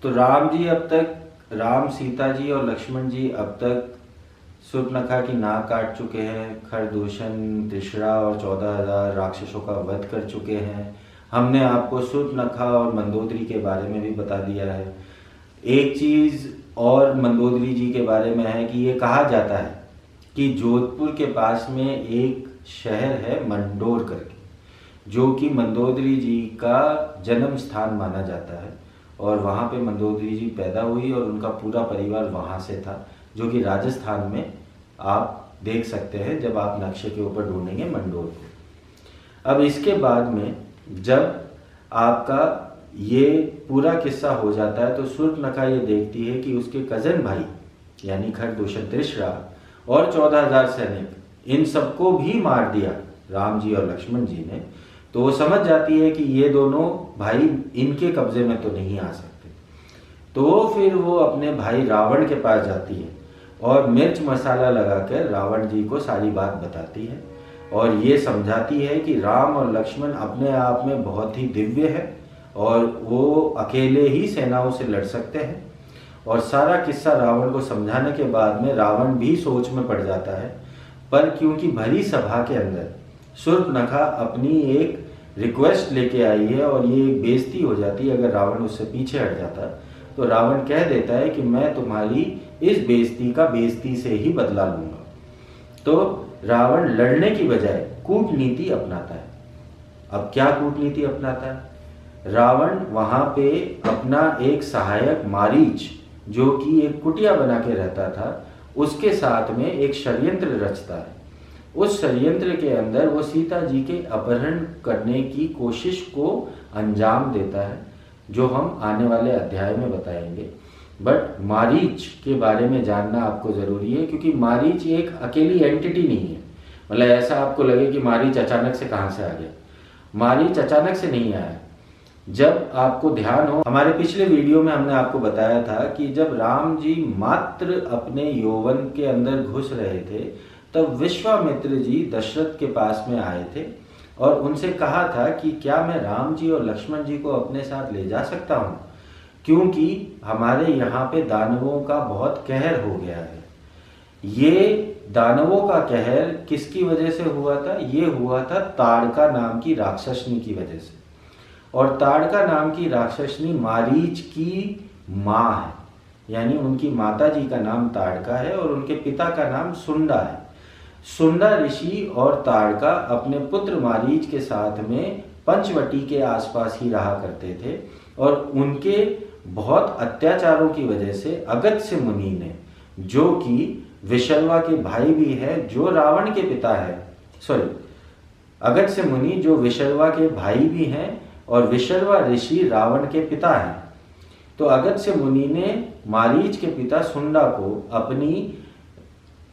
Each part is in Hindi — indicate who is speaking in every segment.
Speaker 1: तो राम सीता जी और लक्ष्मण जी अब तक शूर्पणखा की नाक काट चुके हैं, खरदूषण, त्रिशरा और 14,000 राक्षसों का वध कर चुके हैं। हमने आपको शूर्पणखा और मंदोदरी के बारे में भी बता दिया है। एक चीज़ और मंदोदरी जी के बारे में है कि ये कहा जाता है कि जोधपुर के पास में एक शहर है मंडोर करके, जो कि मंदोदरी जी का जन्म स्थान माना जाता है और वहाँ पे मंदोदरी जी पैदा हुई और उनका पूरा परिवार वहाँ से था, जो कि राजस्थान में आप देख सकते हैं जब आप नक्शे के ऊपर ढूंढेंगे मंडोर को। अब इसके बाद में जब आपका ये पूरा किस्सा हो जाता है तो शूर्पणखा ये देखती है कि उसके कज़न भाई यानी खरदूषण, त्रिशरा और 14,000 सैनिक, इन सबको भी मार दिया राम जी और लक्ष्मण जी ने। तो वो समझ जाती है कि ये दोनों भाई इनके कब्जे में तो नहीं आ सकते। तो फिर वो अपने भाई रावण के पास जाती है और मिर्च मसाला लगाकर रावण जी को सारी बात बताती है और ये समझाती है कि राम और लक्ष्मण अपने आप में बहुत ही दिव्य है और वो अकेले ही सेनाओं से लड़ सकते हैं। और सारा किस्सा रावण को समझाने के बाद में रावण भी सोच में पड़ जाता है, पर क्योंकि भरी सभा के अंदर शूर्पणखा अपनी एक रिक्वेस्ट लेके आई है और ये एक बेइज्जती हो जाती है, अगर रावण उससे पीछे हट जाता तो रावण कह देता है कि मैं तुम्हारी इस बेइज्जती का बेइज्जती से ही बदला लूंगा। तो रावण लड़ने की बजाय कूटनीति अपनाता है। अब क्या कूटनीति अपनाता है? रावण वहां पे अपना एक सहायक मारीच, जो कि एक कुटिया बना के रहता था, उसके साथ में एक षड्यंत्र रचता है। उस षड्यंत्र के अंदर वो सीता जी के अपहरण करने की कोशिश को अंजाम देता है, जो हम आने वाले अध्याय में बताएंगे। बट मारीच के बारे में जानना आपको ज़रूरी है, क्योंकि मारीच एक अकेली एंटिटी नहीं है। मतलब ऐसा आपको लगे कि मारीच अचानक से कहाँ से आ गया। मारीच अचानक से नहीं आया। जब आपको ध्यान हो, हमारे पिछले वीडियो में हमने आपको बताया था कि जब राम जी मात्र अपने यौवन के अंदर घुस रहे थे, तब विश्वामित्र जी दशरथ के पास में आए थे और उनसे कहा था कि क्या मैं राम जी और लक्ष्मण जी को अपने साथ ले जा सकता हूँ, क्योंकि हमारे यहाँ पे दानवों का बहुत कहर हो गया है। ये दानवों का कहर किसकी वजह से हुआ था? ये हुआ था ताड़का नाम की राक्षसनी की वजह से। और ताड़का नाम की राक्षसनी मारीच की माँ है, यानी उनकी माता जी का नाम ताड़का है और उनके पिता का नाम सुंडा है। सुंडा ऋषि और ताड़का अपने पुत्र मारीच के साथ में पंचवटी के आसपास ही रहा करते थे और उनके बहुत अत्याचारों की वजह से अगस्त्य मुनि ने, जो कि विशर्वा के भाई भी है, जो रावण के पिता है, अगस्त्य मुनि जो विशर्वा के भाई भी हैं और विशर्वा ऋषि रावण के पिता हैं। तो अगस्त्य मुनि ने मारीच के पिता सुंडा को अपनी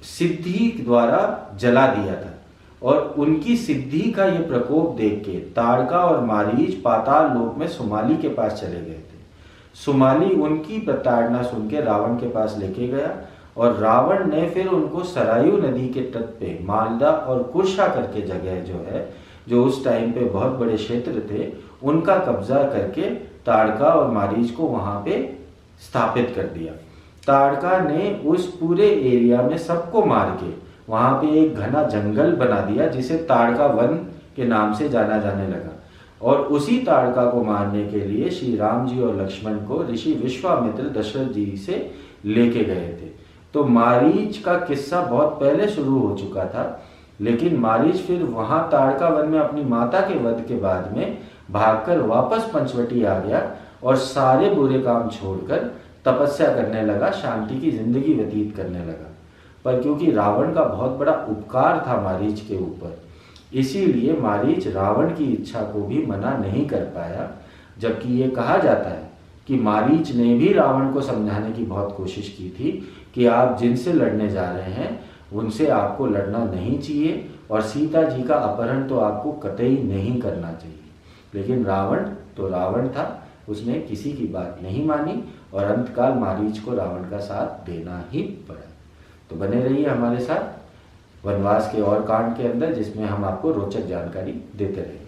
Speaker 1: सिद्धि द्वारा जला दिया था और उनकी सिद्धि का ये प्रकोप देख के ताड़का और मारीच पाताल लोक में सुमाली के पास चले गए थे। सुमाली उनकी प्रताड़ना सुन के रावण के पास लेके गया और रावण ने फिर उनको सरायू नदी के तट पे मालदा और कुर्शा करके जगह जो है, जो उस टाइम पे बहुत बड़े क्षेत्र थे, उनका कब्जा करके ताड़का और मारीच को वहां पे स्थापित कर दिया। ताड़का ने उस पूरे एरिया में सबको मार के वहां पे एक घना जंगल बना दिया, जिसे ताड़का वन के नाम से जाना जाने लगा। और उसी ताड़का को मारने के लिए श्री राम जी और लक्ष्मण को ऋषि विश्वामित्र दशरथ जी से लेके गए थे। तो मारीच का किस्सा बहुत पहले शुरू हो चुका था, लेकिन मारीच फिर वहां ताड़का वन में अपनी माता के वध के बाद में भागकर वापस पंचवटी आ गया और सारे बुरे काम छोड़कर तपस्या करने लगा, शांति की जिंदगी व्यतीत करने लगा। पर क्योंकि रावण का बहुत बड़ा उपकार था मारीच के ऊपर, इसीलिए मारीच रावण की इच्छा को भी मना नहीं कर पाया। जबकि ये कहा जाता है कि मारीच ने भी रावण को समझाने की बहुत कोशिश की थी कि आप जिनसे लड़ने जा रहे हैं उनसे आपको लड़ना नहीं चाहिए और सीता जी का अपहरण तो आपको कतई नहीं करना चाहिए। लेकिन रावण तो रावण था, उसने किसी की बात नहीं मानी और अंतकाल मारीच को रावण का साथ देना ही पड़ा। तो बने रहिए हमारे साथ वनवास के और कांड के अंदर, जिसमें हम आपको रोचक जानकारी देते रहेंगे।